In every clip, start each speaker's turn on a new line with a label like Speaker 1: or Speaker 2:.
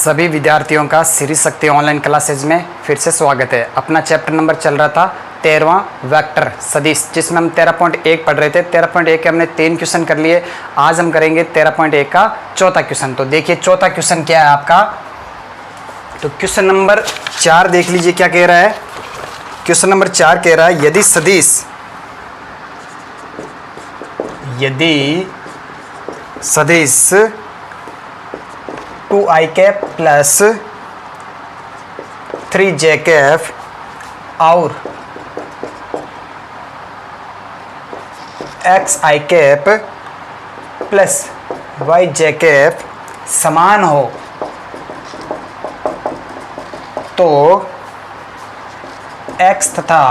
Speaker 1: सभी विद्यार्थियों का श्री शक्ति ऑनलाइन क्लासेज में फिर से स्वागत है। अपना चैप्टर नंबर चल रहा था 13वां वेक्टर सदिश, जिसमें हम 13.1 पढ़ रहे थे। 13.1 के हमने 3 क्वेश्चन कर लिए। आज हम करेंगे 13.1 का चौथा क्वेश्चन। तो देखिए चौथा क्वेश्चन क्या है आपका। तो क्वेश्चन नंबर 4 देख लीजिए क्या कह रहा है। क्वेश्चन नंबर 4 कह रहा है यदि सदिश 2i cap plus 3j cap और xi cap plus yj cap समान हो तो x तथा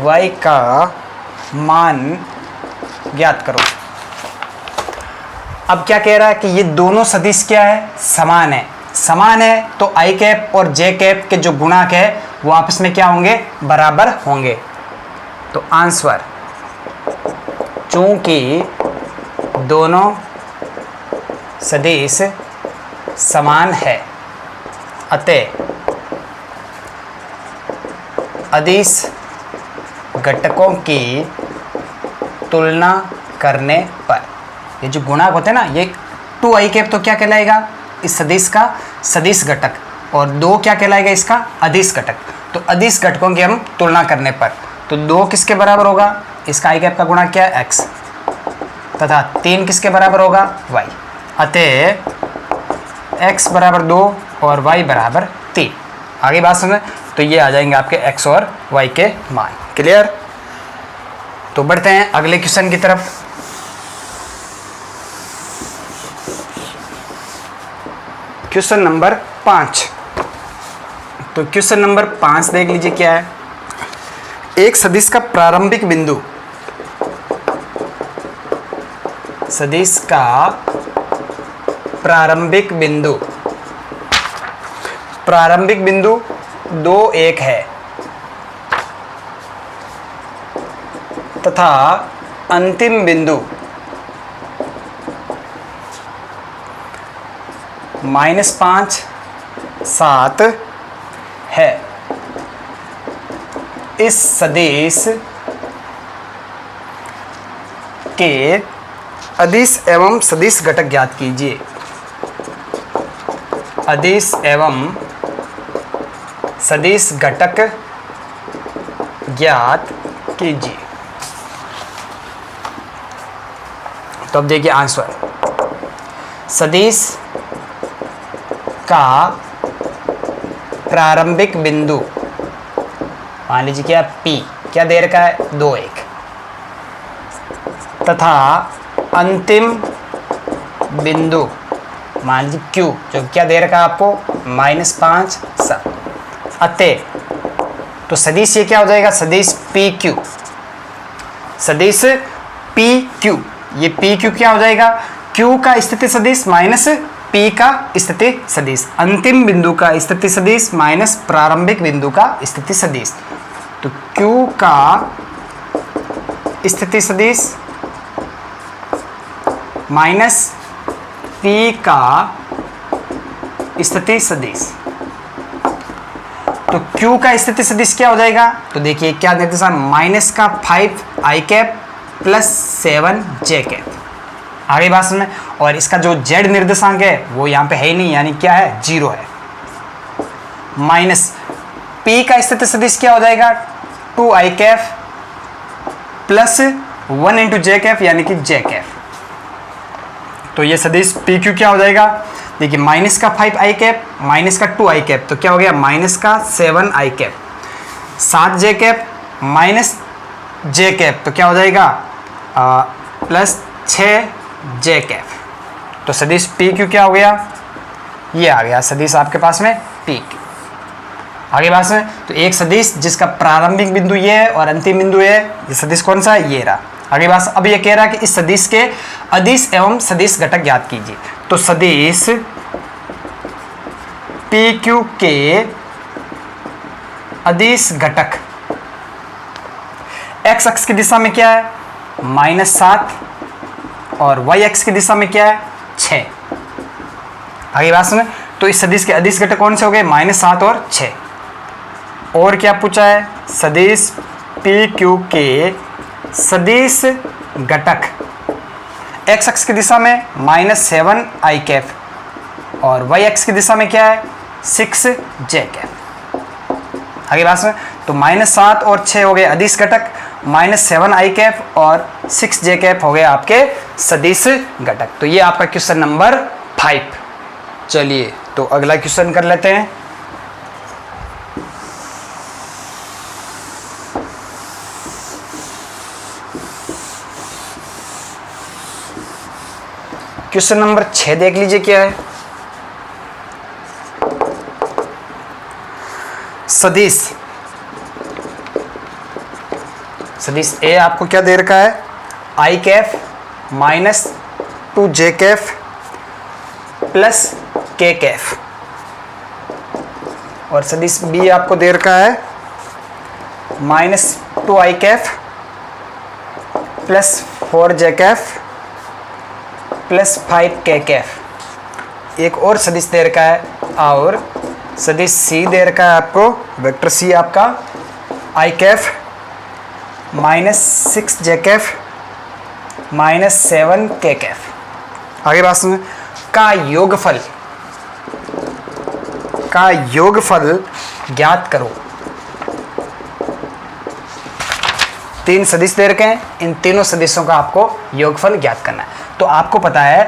Speaker 1: y का मान ज्ञात करो। अब क्या कह रहा है कि ये दोनों सदिश क्या है, समान है। समान है तो i कैप और j कैप के जो गुणक है वो आपस में क्या होंगे, बराबर होंगे। तो आंसर, चूंकि दोनों सदिश समान है अतः अदिश घटकों की तुलना करने पर, ये जो गुणक होते हैं ना, ये 2i कैप तो क्या कहलाएगा, इस सदिश का सदिश घटक, और 2 क्या कहलाएगा, इसका अदिश घटक। तो अदिश घटकों की हम तुलना करने पर, तो 2 किसके बराबर होगा, इसका i कैप का गुणक क्या है, x, तथा 3 किसके बराबर होगा, y। अतः x बराबर 2 और y बराबर 3। आगे बात समझ। तो ये आ जाएंगे आपके x और y के मान। क्लियर। तो बढ़ते हैं अगले क्वेश्चन की तरफ। Question number 5। तो क्वेश्चन नंबर 5 देख लीजिए क्या है। एक सदिश का प्रारंभिक बिंदु, सदिश का प्रारंभिक बिंदु 2 1 है तथा अंतिम बिंदु -5 7 है। इस सदिश के अदिश एवं सदिश घटक ज्ञात कीजिए। अदिश एवं सदिश घटक ज्ञात कीजिए। तो अब देखिए आंसर, सदिश का प्रारंभिक बिंदु मान लीजिए क्या P, क्या दे रखा है, 2 1, तथा अंतिम बिंदु मान लीजिए Q, जो क्या दे रखा है आपको, -5 7। अतः तो सदिश ये क्या हो जाएगा, सदिश PQ, सदिश PQ, ये PQ क्या हो जाएगा, Q का स्थिति सदिश माइनस P का स्थिति सदिश, अंतिम बिंदु का स्थिति सदिश माइनस प्रारंभिक बिंदु का स्थिति सदिश। तो Q का स्थिति सदिश माइनस P का स्थिति सदिश। तो Q का स्थिति सदिश क्या हो जाएगा, तो देखिए क्या निर्देशांक -5i cap plus 7j cap. आगे बात में, और इसका जो z निर्देशांक है वो यहाँ पे है ही नहीं, यानी क्या है, 0 है। माइनस P का स्थिति सदिश क्या हो जाएगा, 2i cap plus 1 × j cap, यानी कि j कैप। तो ये सदिश PQ क्या हो जाएगा, देखिए -5i कैप -2i कैप, तो क्या हो गया, -7i cap, 7j cap -j cap, तो क्या हो जाएगा, प्लस 6j कैप। तो सदिश PQ क्या हो गया, ये आ गया सदिश आपके पास में PQ। आगे बात में, तो एक सदिश जिसका प्रारंभिक बिंदु ये है और अंतिम बिंदु ये है, ये सदिश कौन सा है, ये रहा। आगे बात, अब ये कह रहा है कि इस सदिश के अदिश एवं सदिश घटक ज्ञात कीजिए। तो सदिश PQ के अदिश घटक x अक्ष की दिशा में क्या है, -7, और y अक्ष की दिशा में क्या है, 6। आगे बात सुने, तो इस सदिश के अदिश घटक कौन से हो गए? -7 और 6। और क्या पूछा है? सदिश पी क्यू के सदिश घटक x अक्ष की दिशा में -7 i कैप और y अक्ष की दिशा में क्या है? 6 j कैप। आगे बात में तो -7 और 6 हो गए अदिश घटक, -7 i कैप और 6 j कैप हो गए आपके सदिश घटक। तो ये आपका क्वेश्चन नंबर 5। चलिए तो अगला क्वेश्चन कर लेते हैं। क्वेश्चन नंबर 6 देख लीजिए क्या है। सदिश ए आपको क्या दे रखा है? i cap -2 j cap plus k cap और सदिश b आपको दे रखा है -2 i cap plus 4 j cap plus 5 k cap. एक और सदिश दे रखा है और सदिश सी दे रखा है आपको, वेक्टर सी आपका i cap -6 j cap -7 k cap. आगे बात सुनिए, का योगफल ज्ञात करो। 3 सदिश दे रखे हैं, इन तीनों सदिशों का आपको योगफल ज्ञात करना है। तो आपको पता है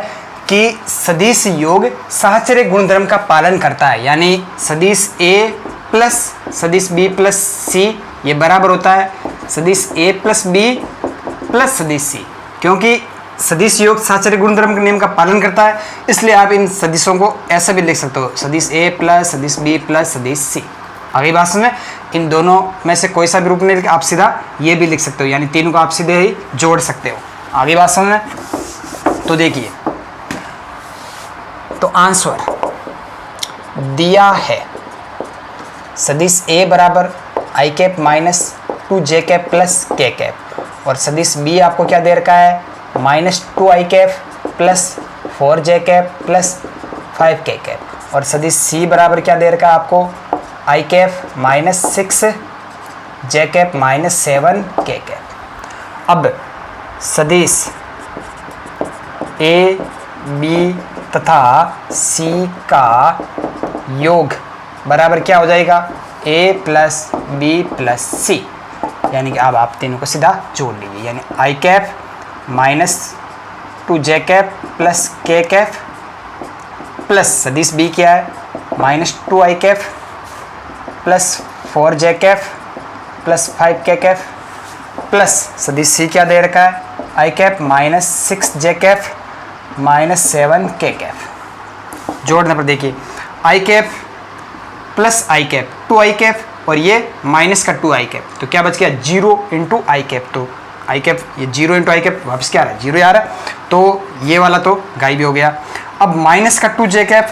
Speaker 1: कि सदिश योग साहचर्य गुणधर्म का पालन करता है, यानी सदिश a प्लस सदिश b प्लस c ये बराबर होता है सदिश a प्लस b प्लस सदिश c, क्योंकि सदिश योग साहचर्य गुणधर्म के नियम का पालन करता है, इसलिए आप इन सदिशों को ऐसा भी लिख सकते हो, सदिश a प्लस सदिश b प्लस सदिश c। अगली बात सुनिए, इन दोनों में से कोई सा भी रूप नहीं लिख, आप सीधा ये भी लिख सकते हो, यानी तीनों को आप सीधे ही जोड़ सकते हो। आगे बात सुनिए, तो देखिए तो आंसर दिया है सदिश a बराबर i cap -2 j cap plus k cap और सदिश b आपको क्या दे रखा है? -2 i cap plus 4 j cap plus 5 k cap और सदिश c बराबर क्या दे रखा है आपको? i cap -6 j cap -7 k cap. अब सदिश a b तथा c का योग बराबर क्या हो जाएगा? a plus b plus c, यानी कि अब आप तीनों को सीधा जोड़ लीजिए, यानी i cap -2 j cap plus k cap plus सदिश b क्या है? -2 i cap plus 4 j cap plus 5 k cap plus सदिश c क्या दे रखा है? i cap -6 j cap -7 k cap. जोड़ने पर देखिए i cap plus i cap 2 i cap और ये माइनस का 2 i कैप, तो क्या बच गया? 0 × i कैप। तो i कैप ये 0 × i कैप वापस क्या आ रहा है? 0 आ रहा है, तो ये वाला तो गायब हो गया। अब माइनस का 2 j कैप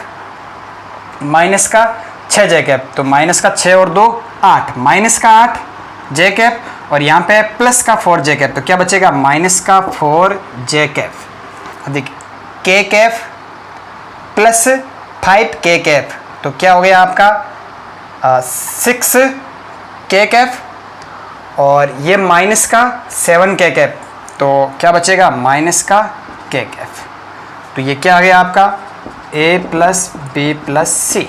Speaker 1: माइनस का 6 j कैप, तो माइनस का 6 और 2 8, माइनस का 8 j कैप और यहाँ पे प्लस का 4 j कैप, तो क्या बचेगा? माइनस का 4 j कैप। देखिए k cap plus 5 k cap, तो क्या हो गया आपका 6 k कैप और ये माइनस का 7 k कैप, तो क्या बचेगा? माइनस का k कैप। तो ये क्या आ गया आपका? a plus b plus c।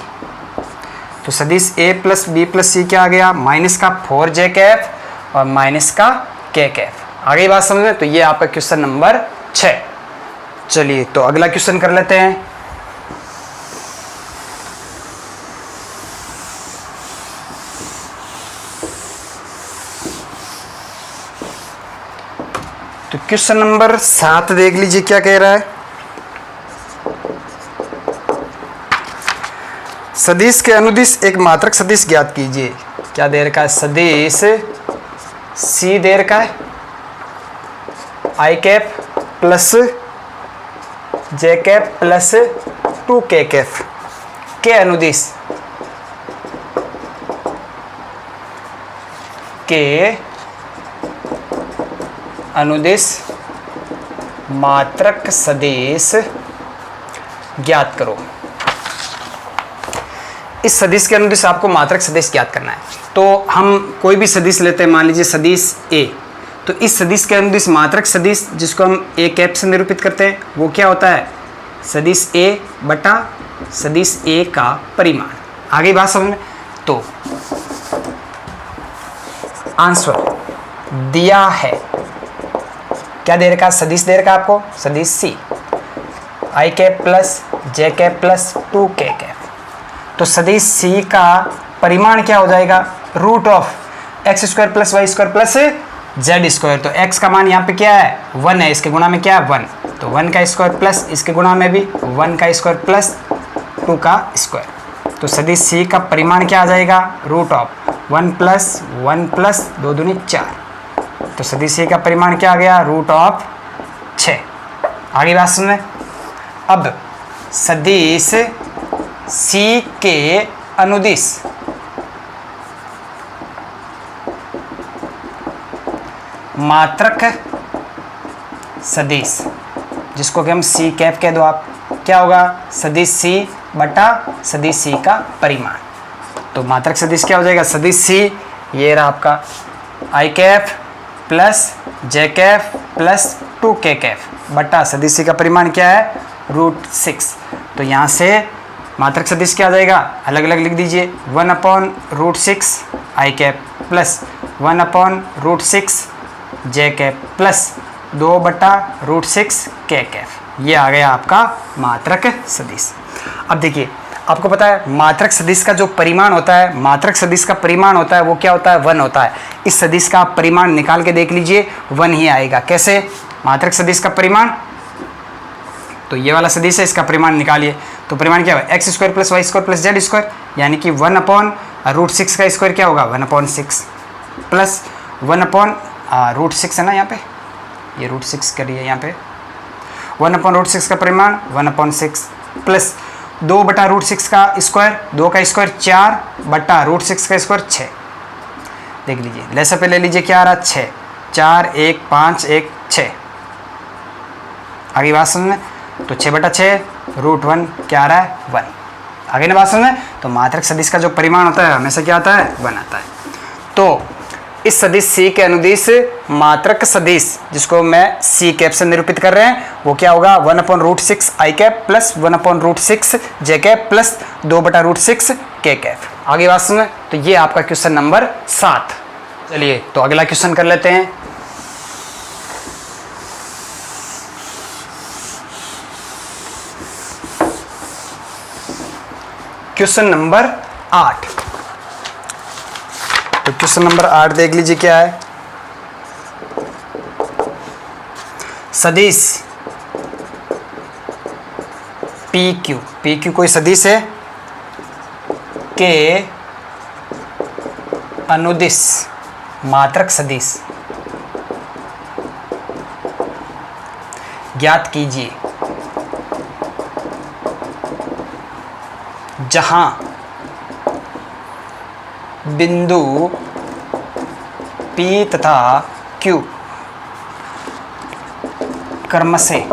Speaker 1: तो सदिश a plus b plus c क्या आ गया? माइनस का 4 j कैप और माइनस का k कैप। आगे बात समझ में? तो ये आपका क्वेश्चन नंबर 6। चलिए तो अगला क्वेश्चन कर लेते हैं। तो क्वेश्चन नंबर 7 देख लीजिए क्या कह रहा है। सदिश के अनुदिश एक मात्रक सदिश ज्ञात कीजिए। क्या दे रखा है? सदिश c दे रखा है i cap plus j cap plus 2 k cap के अनुदिश मात्रक सदिश ज्ञात करो। इस सदिश के अनुदिश आपको मात्रक सदिश ज्ञात करना है। तो हम कोई भी सदिश लेते हैं, मान लीजिए सदिश ए, तो इस सदिश के अनुदिश मात्रक सदिश जिसको हम ए कैप से निरूपित करते हैं वो क्या होता है, सदिश ए बटा सदिश ए का परिमाण। आगे बात समझ में। तो आंसर दिया है, क्या दे रखा, सदिश दे रखा आपको, सदिश C i cap plus j cap plus 2k cap. तो सदिश सी का परिमाण क्या हो जाएगा, root of x square plus y square plus z square. तो x का मान यहाँ पे क्या है, 1 है, इसके गुणा में क्या है 1, तो 1 का स्क्वायर प्लस इसके गुणा में भी 1 का स्क्वायर प्लस 2 का स्क्वायर। तो सदिश सी का परिमाण क्या आ जाएगा, रूट ऑफ 1 प्लस 1 प्लस 2 दूनी 4। तो सदिश सी का परिमाण क्या आ गया, रूट ऑफ 6। आगे बात सुन। अब सदिश सी के अनुदिश मात्रक सदिश जिसको कि हम सी कैप कह दो आप, क्या होगा, सदिश सी बटा सदिश सी का परिमाण। तो मात्रक सदिश क्या हो जाएगा, सदिश सी ये रहा आपका आई cap plus j cap plus 2k cap बटा सदिश सी का परिमाण क्या है, रूट 6। तो यहाँ से मात्रक सदिश क्या आ जाएगा, अलग अलग लिख दीजिए, 1/√6 आई कैप प्लस 1/√6 जे कैप प्लस 2/√6 के कैप। ये आ गया आपका मात्रक सदिश। अब देखिए आपको पता है मात्रक सदिश का जो परिमाण होता है, मात्रक सदिश का परिमाण होता है वो क्या होता है, 1 होता है। इस सदिश का परिमाण निकाल के देख लीजिए 1 ही आएगा। कैसे, मात्रक सदिश का परिमाण, तो ये वाला सदिश है, इसका परिमाण निकालिए। तो परिमाण क्या होगा, x square plus y square plus z square, यानी कि 1/√6 का स्क्वायर क्या होगा, 1/6 प्लस 1/√6 है ना, यहाँ पे ये √6 करिए, यहाँ पे 1/√6 का परिमाण 1/6 प्लस 2/√6 का स्क्वायर, 2 का स्क्वायर 4/√6 का स्क्वायर 6। देख लीजिए, लेसा पे ले लीजिए, क्या आ रहा है 6, 4 1 5 1 6। आगे बात समझ, तो 6/6 √1 क्या आ रहा है, 1। आगे ना बात समझ। तो मात्रक सदिश का जो परिमाण होता है हमेशा क्या आता है, 1 आता है। तो इस सदिश सी के अनुदिश मात्रक सदिश जिसको मैं सी कैप से निरूपित कर रहे हैं वो क्या होगा, 1/√6 आई कैप प्लस 1/√6 जे कैप प्लस 2/√6 के कैप। आगे बात सुने। तो ये आपका क्वेश्चन नंबर 7। चलिए तो अगला क्वेश्चन कर लेते हैं। Question number 8। तो क्वेश्चन नंबर 8 देख लीजिए क्या है, सदिश पी क्यू कोई सदिश है के अनुदिश मात्रक सदिश ज्ञात कीजिए जहां बिंदु P तथा Q क्रमशः,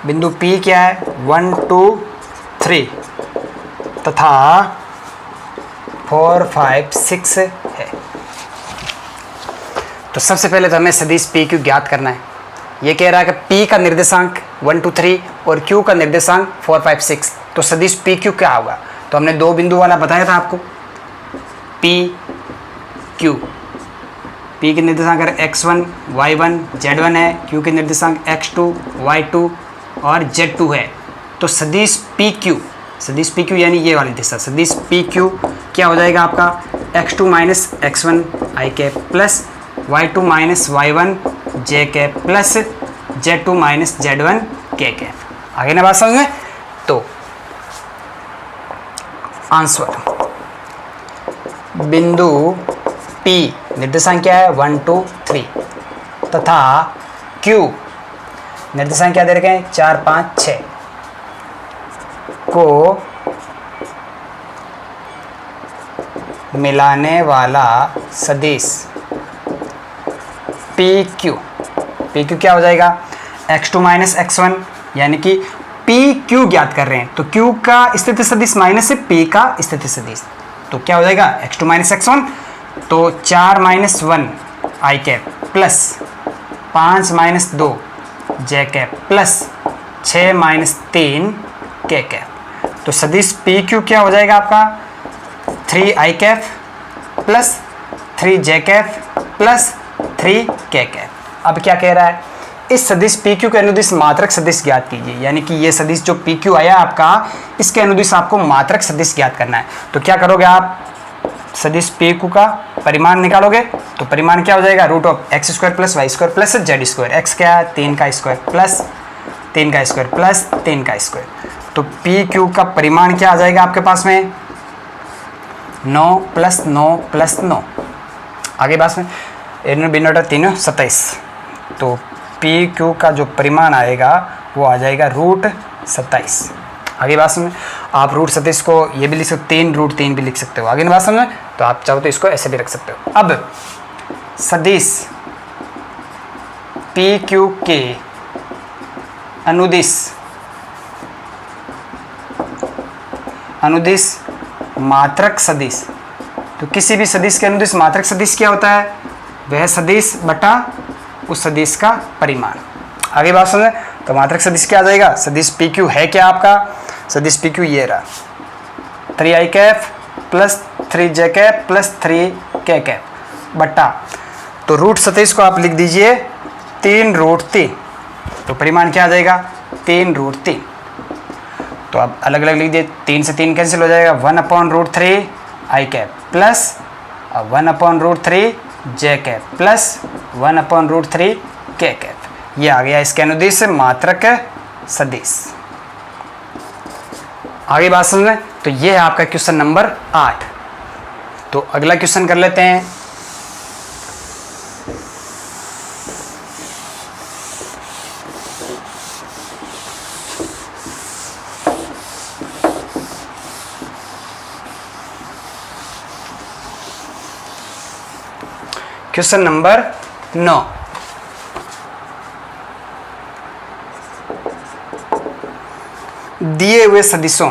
Speaker 1: बिंदु P क्या है, 1 2 3 तथा 4 5 6 है। तो सबसे पहले तो हमें सदिश PQ ज्ञात करना है। ये कह रहा है कि P का निर्देशांक 1 2 3 और Q का निर्देशांक 4 5 6। तो सदिश PQ क्या होगा, तो हमने 2 बिंदु वाला बताया था आपको, PQ, P के निर्देशांक x1 y1 z1 है, Q के निर्देशांक x2 y2 और z2 है। तो सदिश PQ यानी ये वाली दिशा, सदिश PQ क्या हो जाएगा आपका, x2 minus x1 i cap plus y2 minus y1 j cap plus z2 minus z1 k cap. आगे ना बात समझ में। तो आंसर, बिंदु P निर्देशांक क्या है 1 2 3 तथा Q निर्देशांक क्या दे रखे हैं 4 5 6 को मिलाने वाला सदिश PQ क्या हो जाएगा, x2 माइनस x1 यानी कि पी क्यू ज्ञात कर रहे हैं, तो क्यू का स्थिति सदिश माइनस है पी का स्थिति सदिश, तो क्या हो जाएगा x2 माइनस x1, तो 4 माइनस 1 आई कैप प्लस 5 माइनस 2 जे कैप प्लस 6 माइनस 3 के कैप। तो सदिश पी क्यू क्या हो जाएगा आपका 3 आई कैप प्लस 3 जे कैप प्लस 3 के कैप। अब क्या कह रहा है, इस सदिश पी क्यू के अनुदिश मात्रक सदिश ज्ञात कीजिए, यानी कि ये सदिश जो पी क्यू आया आपका, इसके अनुदिश आपको मात्रक सदिश ज्ञात करना है। तो क्या करोगे आप, सदिश पी क्यू का परिमाण निकालोगे, तो परिमाण क्या हो जाएगा root of x square plus y square plus z square. X क्या है 3 का स्क्वायर प्लस 3 का स्क्वायर प्लस 3 का स्क्वायर। तो पी क्यू का परिमाण क्या आ जाएगा आपके पास में 9 प्लस 9 प्लस 9। आगे पास में 3 27। तो पी क्यू का जो परिमाण आएगा वो आ जाएगा रूट 27। आगे बात समझ, आप रूट 27 को ये भी लिख सकते हो, 3 रूट 3 भी लिख सकते हो। आगे बात समझ, तो आप चाहो तो इसको ऐसे भी रख सकते हो। अब सदिश पी क्यू के अनुदिश मात्रक सदिश, तो किसी भी सदिश के अनुदिश मात्रक सदिश क्या होता है, वह सदिश बटा उस सदिश का परिमाण। आगे बात समझे, तो मात्रक सदिश क्या आ जाएगा, सदिश पी क्यू है क्या आपका, सदिश पी क्यू ये रहा 3 आई कैप प्लस 3 जे कैप प्लस 3 के कैप बटा, तो रूट 27 को आप लिख दीजिए 3 रूट 3, तो परिमाण क्या आ जाएगा 3 रूट 3। तो आप अलग अलग लिख दिए, 3 से 3 कैंसिल हो जाएगा, 1/√3 आई कैप प्लस 1/√3 जे कैप प्लस 1/√3 के कैप। ये आ गया इसके अनुदिश मात्रक सदिश। आगे बात समझ, तो ये है आपका क्वेश्चन नंबर 8। तो अगला क्वेश्चन कर लेते हैं। Question number 9। दिए हुए सदिशों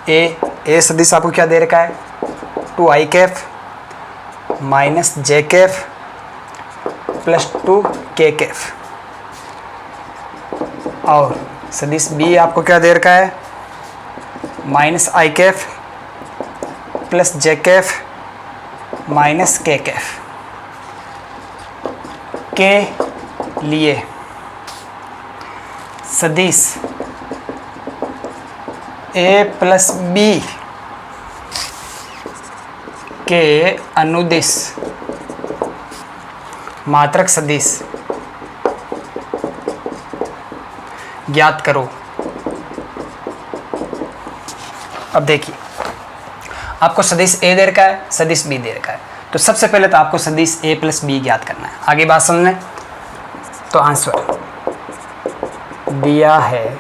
Speaker 1: ए सदिश आपको क्या दे रखा है 2 आई कैप माइनस जे कैप प्लस 2 के कैप, और सदिश बी आपको क्या दे रखा है माइनस आई cap plus j cap minus के कैप। के लिए सदिश ए प्लस बी के अनुदिश मात्रक सदिश ज्ञात करो। अब देखिए, आपको सदिश ए दे रखा है, सदिश बी दे रखा है, तो सबसे पहले तो आपको सदिश ए प्लस बी ज्ञात करना है। आगे बात समझने, तो आंसर दिया है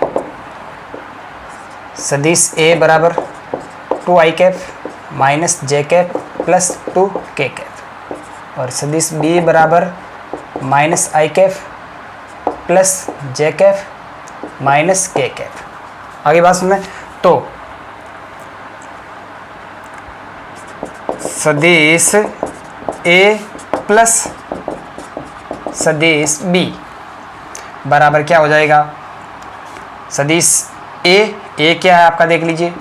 Speaker 1: सदिश ए बराबर 2 आई कैप माइनस जे कैप प्लस 2 के कैप, और सदिश बी बराबर माइनस आई cap plus j cap minus के कैप। आगे बात समझे, तो सदिश ए प्लस सदिश बी बराबर क्या हो जाएगा, सदिश ए क्या है आपका देख लीजिए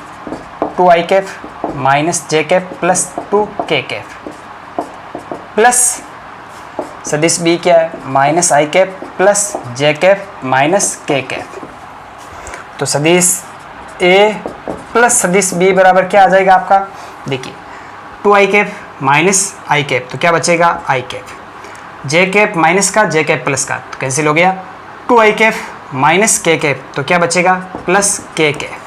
Speaker 1: 2 आई कैप माइनस जे कैप प्लस 2 के कैप, प्लस सदिश बी क्या है माइनस आई cap plus j cap minus के कैप। तो सदिश ए प्लस सदिश बी बराबर क्या आ जाएगा आपका, देखिए 2 आई कैप माइनस आई कैप, तो क्या बचेगा आई कैप, जे कैप माइनस का जे कैप प्लस का तो कैंसिल हो गया, 2 आई कैप माइनस के कैप, तो क्या बचेगा प्लस के कैप।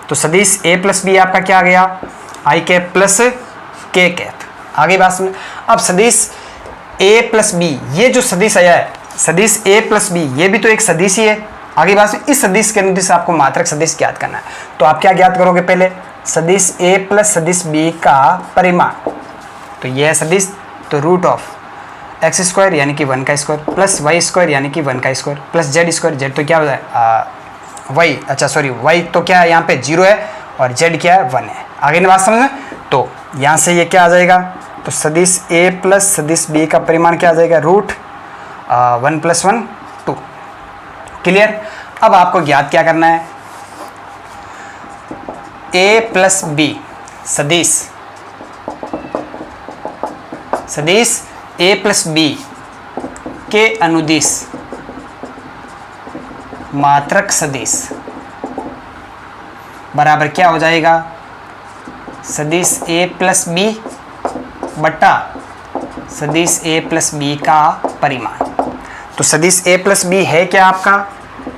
Speaker 1: तो सदिश ए प्लस बी आपका क्या आ गया आई कैप प्लस के कैप। आगे बात सुन, अब सदिश ए प्लस बी, ये जो सदिश आया है सदिश ए प्लस बी, ये भी तो एक सदिश ही है। आगे बात सुन, इस सदिश के अनुदिश आपको मात्रक सदिश ज्ञात करना है, तो आप क्या ज्ञात करोगे, पहले सदिश ए प्लस सदिश बी का परिमाण, तो ये है सदिश, तो रूट ऑफ एक्स स्क्वायर यानी कि 1 का स्क्वायर प्लस वाई स्क्वायर यानी कि 1 का square plus z square, Z तो क्या होता है वाई, अच्छा सॉरी वाई तो क्या है यहाँ पे 0 है और जेड क्या है 1 है। आगे ना बात समझ में, तो यहाँ से ये क्या आ जाएगा, तो सदिश ए प्लस सदिश बी का परिमाण क्या आ जाएगा, रूट 1 + 1 2। क्लियर। अब आपको ज्ञात क्या करना है, ए प्लस बी सदिश ए प्लस बी के अनुदिश मात्रक सदिश बराबर क्या हो जाएगा, सदिश ए प्लस बी बटा सदिश ए प्लस बी का परिमाण। तो सदिश ए प्लस बी है क्या आपका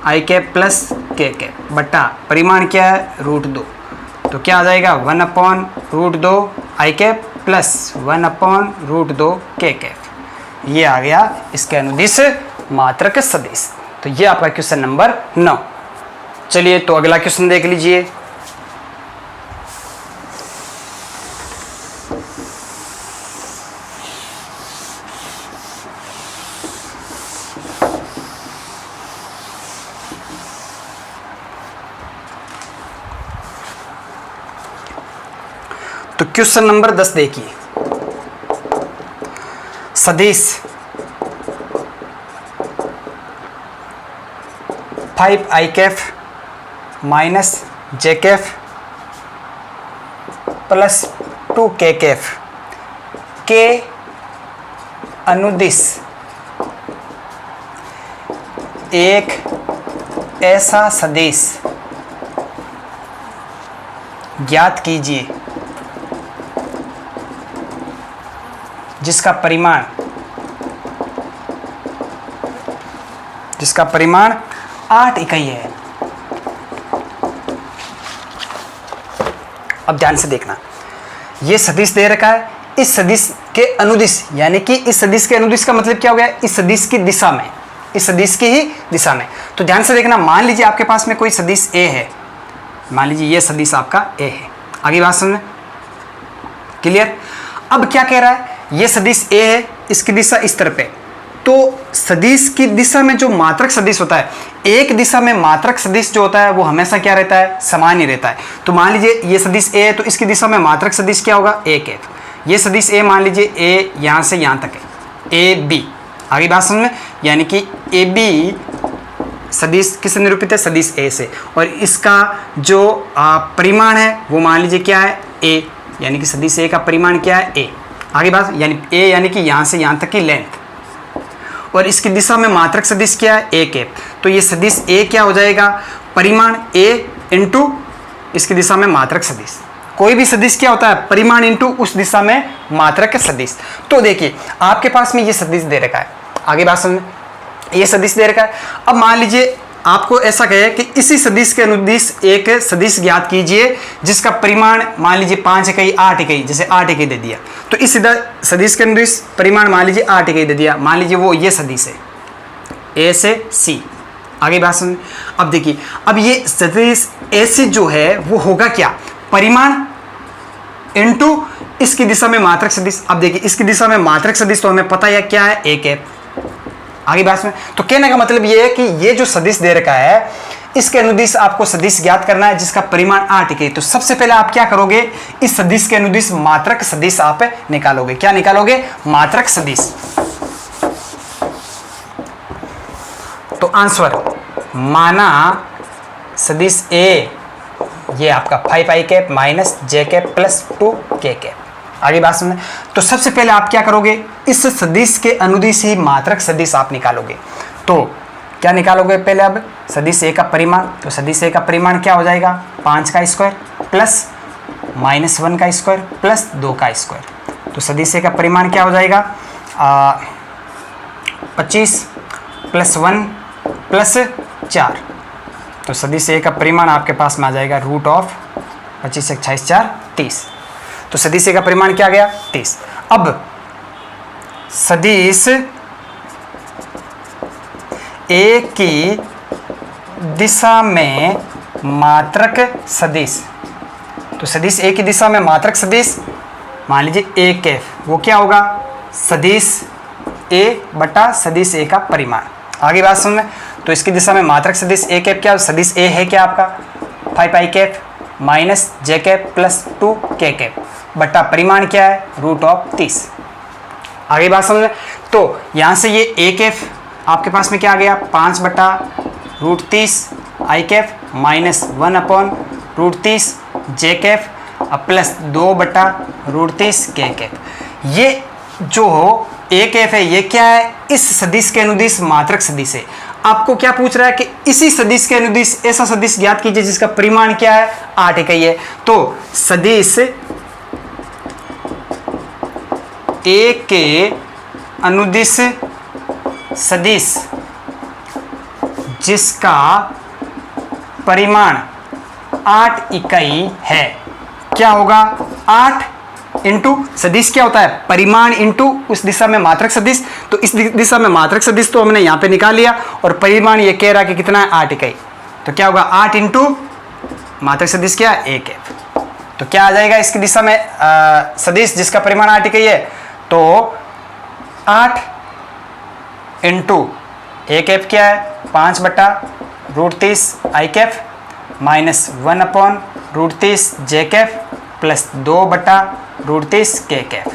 Speaker 1: आई कैप प्लस के कैप बटा परिमाण क्या है √2, तो क्या आ जाएगा 1/√2 आई कैप प्लस 1/√2 के कैप। ये आ गया इसके अनुदिश मात्रक सदिश। तो ये आपका क्वेश्चन नंबर 9। चलिए तो अगला क्वेश्चन देख लीजिए। तो क्वेश्चन नंबर 10 देखिए, सदिश 5i कैफ माइनस जे कैफ प्लस 2k कैफ के अनुदिश एक ऐसा सदिश ज्ञात कीजिए जिसका परिमाण 8 इकाई है। अब ध्यान से देखना, ये सदिश दे रखा है, इस सदिश के अनुदिश यानी कि इस सदिश के अनुदिश का मतलब क्या हो गया, इस सदिश की दिशा में, इस सदिश की ही दिशा में। तो ध्यान से देखना, मान लीजिए आपके पास में कोई सदिश ए है, मान लीजिए ये सदिश आपका ए है। आगे बात समझ में, क्लियर। अब क्या कह रहा है, ये सदिश ए है, इसकी दिशा इस तरफ है, तो सदिश की दिशा में जो मात्रक सदिश होता है, एक दिशा में मात्रक सदिश जो होता है वो हमेशा क्या रहता है, समान ही रहता है। तो मान लीजिए ये सदिश ए है, तो इसकी दिशा में मात्रक सदिश क्या होगा, ए कैफ। ये सदिश ए मान लीजिए ए यहाँ से यहाँ तक है, ए बी। आगे बात समझ में, यानी कि ए बी सदिश किससे निरूपित है, सदिश ए से, और इसका जो परिमाण है वो मान लीजिए क्या है, ए, यानी कि सदिश ए का परिमाण क्या है, ए। आगे बात, यानी ए यानी कि यहाँ से यहाँ तक की लेंथ, और इसकी दिशा में मात्रक सदिश क्या है, ए कैप। तो ये सदिश ए क्या हो जाएगा, परिमाण ए इंटू इसकी दिशा में मात्रक सदिश। कोई भी सदिश क्या होता है, परिमाण इंटू उस दिशा में मात्रक सदिश। तो देखिए आपके पास में ये सदिश दे रखा है, आगे बात समझ, ये सदिश दे रखा है। अब मान लीजिए आपको ऐसा कहे कि इसी सदिश के अनुदिश एक सदिश ज्ञात कीजिए जिसका परिमाण मान लीजिए 5 इकाई 8 इकाई, जैसे 8 इकाई दे दिया, तो इस सदिश के अनुदिश परिमाण मान लीजिए 8 इकाई दे दिया, मान लीजिए वो ये सदिश है ए से सी। आगे बात समझ। अब देखिए, अब ये सदिश ए से जो है वो होगा क्या, परिमाण इंटू इसकी दिशा में मात्रक सदिश। अब देखिए इसकी दिशा में मात्रक सदिश तो हमें पता है क्या है, ए कैप। आगे बात में, तो कहने का मतलब ये है कि ये जो सदिश दे रखा है इसके अनुदिश आपको सदिश ज्ञात करना है जिसका परिमाण 8 इकाई। तो सबसे पहले आप क्या करोगे, इस सदिश के अनुदिश मात्रक सदिश आप निकालोगे। क्या निकालोगे, मात्रक सदिश। तो आंसर माना सदिश ए ये आपका 5i कैप माइनस जे कैप प्लस 2k कैप। आगे बात समझ। तो सबसे पहले आप क्या करोगे, इस सदिश के अनुदिश ही मात्रक सदिश आप निकालोगे। तो क्या निकालोगे पहले, अब सदिश ए का परिमाण, तो सदिश ए का परिमाण क्या हो जाएगा, 5 का स्क्वायर प्लस -1 का स्क्वायर प्लस 2 का स्क्वायर। तो सदिश ए का परिमाण क्या हो जाएगा, 25 + 1 + 4। तो सदिश ए का परिमाण आपके पास में आ जाएगा √25 × 26 = 4 30। तो सदिश ए का परिमाण क्या गया, 30। अब सदिश ए की दिशा में मात्रक सदिश, तो सदिश ए की दिशा में मात्रक सदिश मान लीजिए ए कैफ, वो क्या होगा, सदिश ए बटा सदिश ए का परिमाण। आगे बात समझ में, तो इसकी दिशा में मात्रक सदिश ए कैफ क्या, सदिश ए है क्या आपका 5 आई कैफ माइनस जे कैफ प्लस 2 के कैफ बटा परिमाण क्या है √30। आगे बात समझ में, तो यहाँ से ये ए कैफ आपके पास में क्या आ गया 5 बटा √30 आई कैफ माइनस 1/√30 जे कैफ प्लस 2 बटा √30 के कैफ। ये जो हो ए कैफ है ये क्या है, इस सदिश के अनुदिश मात्रक सदिश है। आपको क्या पूछ रहा है कि इसी सदिश के अनुदिश ऐसा सदिश ज्ञात कीजिए जिसका परिमाण क्या है 8 इकाई है। तो सदिश ए के अनुदिश सदिश जिसका परिमाण 8 इकाई है, क्या होगा 8 इंटू सदिश क्या होता है परिमाण इंटू उस दिशा में मात्रक सदिश। तो इस दिशा में मात्रक सदिश तो हमने यहाँ पे निकाल लिया और परिमाण ये कह रहा है कि कितना है 8 इकाई। तो क्या होगा 8 इंटू मात्रक सदिश क्या है ए कैफ। तो क्या आ जाएगा इसकी दिशा में सदिश जिसका परिमाण 8 इकाई है, तो 8 इंटू ए कैफ क्या है 5 बटा √30 आई कैफ माइनस 1/√30 जे कैफ प्लस 2 बटा √30 के कैफ।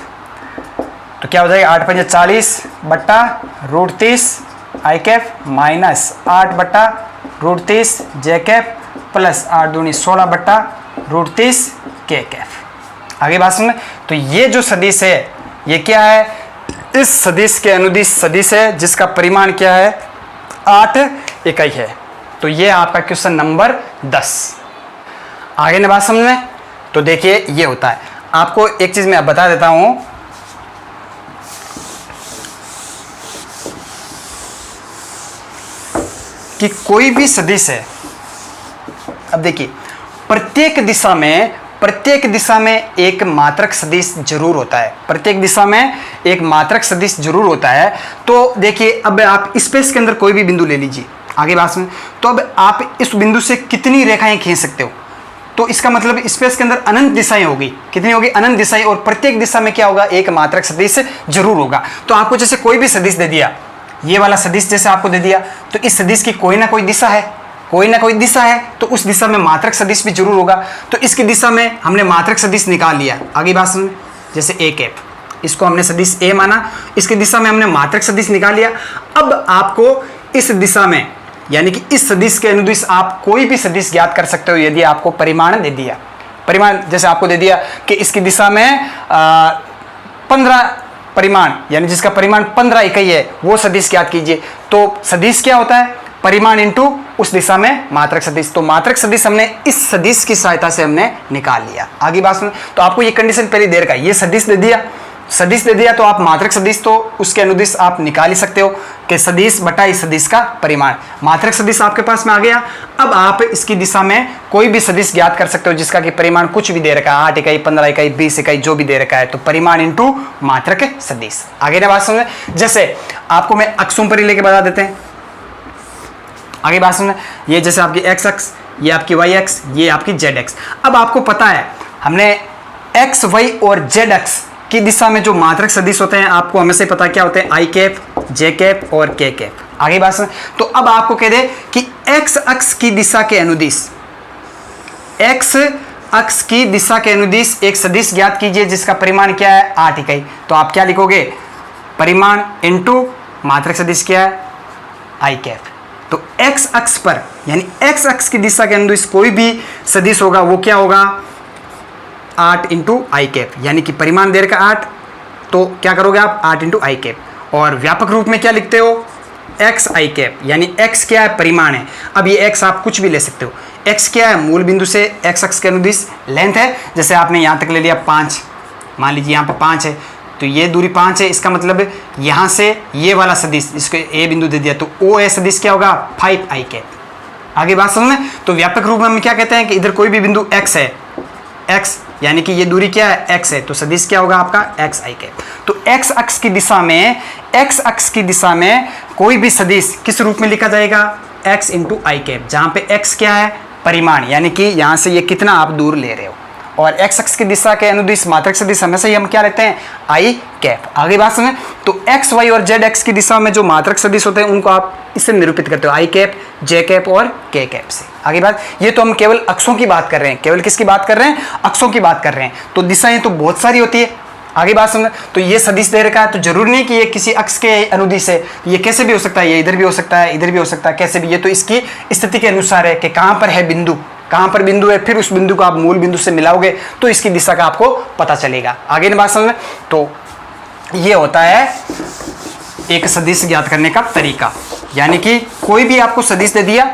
Speaker 1: तो क्या हो जाएगा 8 × 40 बटा √30 आई कैफ माइनस 8 बटा √30 जे कैफ प्लस 8 दूनी 16 बटा √30 के कैफ। आगे बात सुन, तो ये जो सदिश है ये क्या है, इस सदिश के अनुदिश सदिश है जिसका परिमाण क्या है 8 इकाई है। तो ये आपका क्वेश्चन नंबर 10। आगे ने बात समझ में, तो देखिए ये होता है। आपको एक चीज मैं अब बता देता हूं कि कोई भी सदिश है, अब देखिए प्रत्येक दिशा में एक मात्रक सदिश जरूर होता है, प्रत्येक दिशा में एक मात्रक सदिश जरूर होता है। तो देखिए अब आप स्पेस के अंदर कोई भी बिंदु ले लीजिए, आगे बात सुन, तो अब आप इस बिंदु से कितनी रेखाएं खींच सकते हो, तो इसका मतलब स्पेस के अंदर अनंत दिशाएं होगी, कितनी होगी अनंत दिशाएं, और प्रत्येक दिशा में क्या होगा एक मात्रक सदिश जरूर होगा। तो आपको जैसे कोई भी सदिश दे दिया, ये वाला सदिश जैसे आपको दे दिया, तो इस सदिश की कोई ना कोई दिशा है, कोई ना कोई दिशा है, तो उस दिशा में मात्रक सदिश भी जरूर होगा। तो इसकी दिशा में हमने मात्रक सदिश निकाल लिया। आगे बात सुन, जैसे ए कैप, इसको हमने सदिश ए माना, इसकी दिशा में हमने मात्रक सदिश निकाल लिया। अब आपको इस दिशा में यानी कि इस सदिश के अनुदिश आप कोई भी सदिश ज्ञात कर सकते हो यदि आपको परिमाण दे दिया। परिमाण जैसे आपको दे दिया कि इसकी दिशा में 15 परिमाण यानी जिसका परिमाण 15 इकाई है वो सदिश ज्ञात कीजिए। तो सदिश क्या होता है परिमाण इंटू उस दिशा में मात्रक सदिश। तो मात्रक सदिश हमने इस सदिश की सहायता से हमने निकाल लिया। आगे बात सुन, तो आपको ये कंडीशन पहले देर का ये सदिश दे दिया तो आप मात्रक सदिश तो उसके अनुदिश आप निकाल ही सकते हो कि सदिश बटा इस सदिश का परिमाण। मात्रक सदिश आपके पास में आ गया। अब आप इसकी दिशा में कोई भी सदिश ज्ञात कर सकते हो जिसका कि परिमाण कुछ भी दे रखा है, 8 इकाई 15 इकाई 20 इकाई जो भी दे रखा है, तो परिमाण इंटू मात्रक सदिश। आगे ना बात समझे, जैसे आपको मैं अक्षों पर ही लेके बता देते हैं। आगे बात समझे, ये जैसे आपकी एक्स अक्ष, ये आपकी वाई अक्ष, ये आपकी जेड अक्ष। अब आपको पता है हमने एक्स वाई और जेड अक्ष की दिशा में जो मात्रक सदिश होते हैं आपको हमेशा ही पता क्या होते हैं, आई कैप, जे कैप और के कैप। आगे बात सुन, तो अब आपको कह दे कि एक्स अक्ष की दिशा के अनुदिश, एक्स अक्ष की दिशा के अनुदिश एक सदिश ज्ञात कीजिए जिसका परिमाण क्या है 8 इकाई। तो आप क्या लिखोगे परिमाण इंटू मात्रक सदिश क्या है आई कैप। तो एक्स अक्ष पर यानी एक्स अक्ष की दिशा के अनुदिश कोई भी सदिश होगा वो क्या होगा 8 इंटू आई कैप, यानी कि परिमाण दे रखा 8, तो क्या करोगे आप 8 इंटू आई कैप। और व्यापक रूप में क्या लिखते हो एक्स आई कैप, यानी एक्स क्या है परिमाण है। अब ये एक्स आप कुछ भी ले सकते हो, एक्स क्या है मूल बिंदु से एक्स अक्ष के अनुदिश लेंथ है। जैसे आपने यहाँ तक ले लिया 5, मान लीजिए यहाँ पे 5 है तो ये दूरी 5 है, इसका मतलब यहाँ से ये वाला सदिश इसको ए बिंदु दे दिया तो ओ ए सदिश क्या होगा 5 आई कैप। आगे बात समझ में, तो व्यापक रूप में हम क्या कहते हैं कि इधर कोई भी बिंदु एक्स है, एक्स यानी कि ये दूरी क्या है एक्स है, तो सदिश क्या होगा आपका एक्स आई कैप। तो एक्स अक्ष की दिशा में, एक्स अक्ष की दिशा में कोई भी सदिश किस रूप में लिखा जाएगा एक्स इंटू आई कैप, जहां पे एक्स क्या है परिमाण यानी कि यहां से ये कितना आप दूर ले रहे हो। और एक्स अक्ष की दिशा के अनुदिश मात्रक सदिश हमेशा ही हम क्या लेते हैं, आई कैप। आगे बात समझें, तो एक्स वाई और जेड एक्स की दिशा में जो मात्रक सदिश होते हैं उनको आप इससे निरूपित करते हो, आई कैप, जे कैप और के कैप से। आगे बात, ये तो हम केवल अक्षों की बात कर रहे हैं, केवल किसकी बात कर रहे हैं, अक्षों की बात कर रहे हैं। तो दिशाएं तो बहुत सारी होती है। आगे बात समझ, तो ये सदिश दे रखा है, तो जरूरी नहीं कि ये किसी अक्ष के अनुदिश है, ये कैसे भी हो सकता है, ये इधर भी हो सकता है, इधर भी हो सकता है, कैसे भी, ये तो इसकी स्थिति के अनुसार है कि कहाँ पर है बिंदु, कहाँ पर बिंदु है, फिर उस बिंदु को आप मूल बिंदु से मिलाओगे तो इसकी दिशा का आपको पता चलेगा। आगे बात समझ में, तो ये होता है एक सदिश ज्ञात करने का तरीका। यानी कि कोई भी आपको सदिश दे दिया,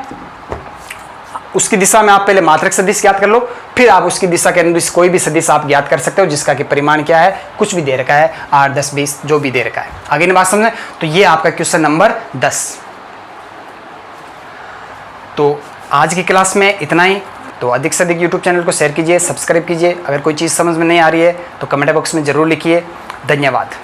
Speaker 1: उसकी दिशा में आप पहले मात्रक सदिश ज्ञात कर लो, फिर आप उसकी दिशा के अनुदिश कोई भी सदिश आप ज्ञात कर सकते हो जिसका कि परिमाण क्या है, कुछ भी दे रखा है, 8, 10, 20 जो भी दे रखा है। आगे की बात समझें, तो ये आपका क्वेश्चन नंबर 10। तो आज की क्लास में इतना ही। तो अधिक से अधिक यूट्यूब चैनल को शेयर कीजिए, सब्सक्राइब कीजिए। अगर कोई चीज़ समझ में नहीं आ रही है तो कमेंट बॉक्स में ज़रूर लिखिए। धन्यवाद।